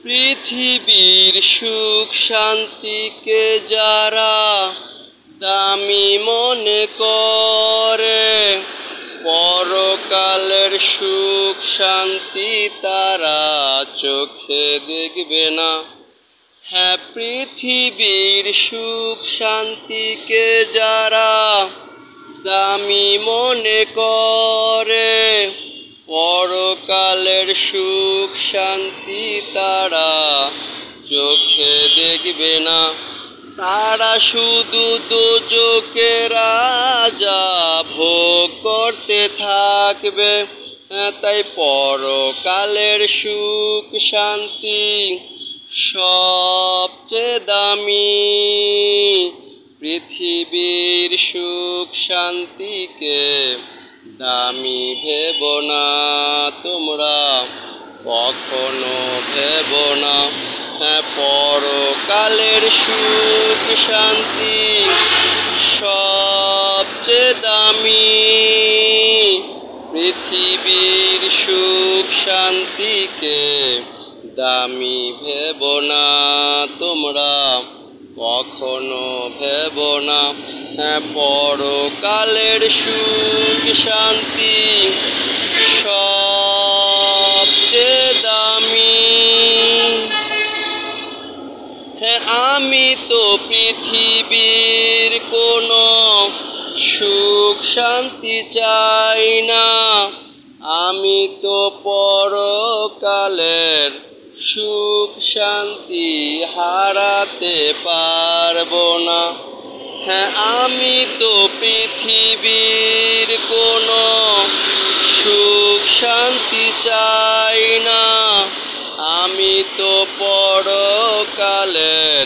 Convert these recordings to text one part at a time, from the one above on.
পৃথিবীর সুখ শান্তিকে যারা দামি মনে করে, পরকালের সুখ শান্তি তারা চোখে দেখবে না। হ্যাঁ, পৃথিবীর সুখ শান্তিকে যারা দামি মনে করে, পরকালের সুখ শান্তি তারা চোখে দেখবে না। তারা শুধু দোজখের আযাব ভোগ করতে থাকবে। তাই পরকালের সুখ শান্তি সবচেয়ে দামি। পৃথিবীর সুখ শান্তিকে দামি ভেবো না তোমরা, কখনো ভেবো না। হ্যাঁ, পরকালের সুখ শান্তি সবচেয়ে দামি। পৃথিবীর সুখ শান্তিকে দামি ভেবো না তোমরা, কখনো ভেবো না। হ্যাঁ, পরকালের সুখ শান্তি সবচেয়ে দামি। হ্যাঁ, আমি তো পৃথিবীর কোনো সুখ শান্তি চাই না, আমি তো পরকালের সুখ শান্তি হারাতে পারবো না। হ্যাঁ, আমি তো পৃথিবীর কোনো সুখ শান্তি চাই না, আমি তো পরকালের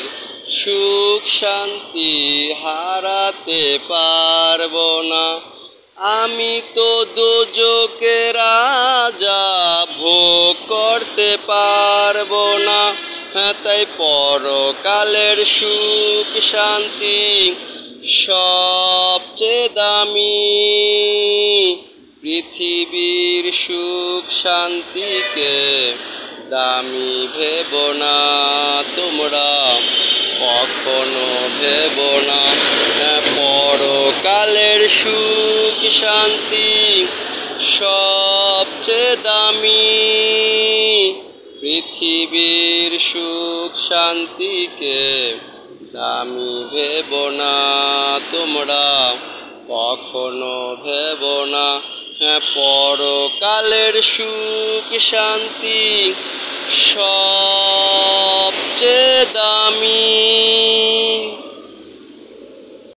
সুখ শান্তি হারাতে পারবো না। আমি তো দোজখের আযাব ভোগ করতে পারবো না। হ্যাঁ, তাই পরকালের সুখ শান্তি সবচেয়ে দামি। পৃথিবীর সুখ শান্তিকে দামি ভেবো না তোমরা, কখনো ভেবো না। হ্যাঁ, পরকালের সুখ শান্তি সবচেয়ে দামি। পৃথিবীর সুখ শান্তিকে দামি ভেবো না তোমরা, কখনো ভেবো না। হ্যাঁ, পরকালের সুখ শান্তি সব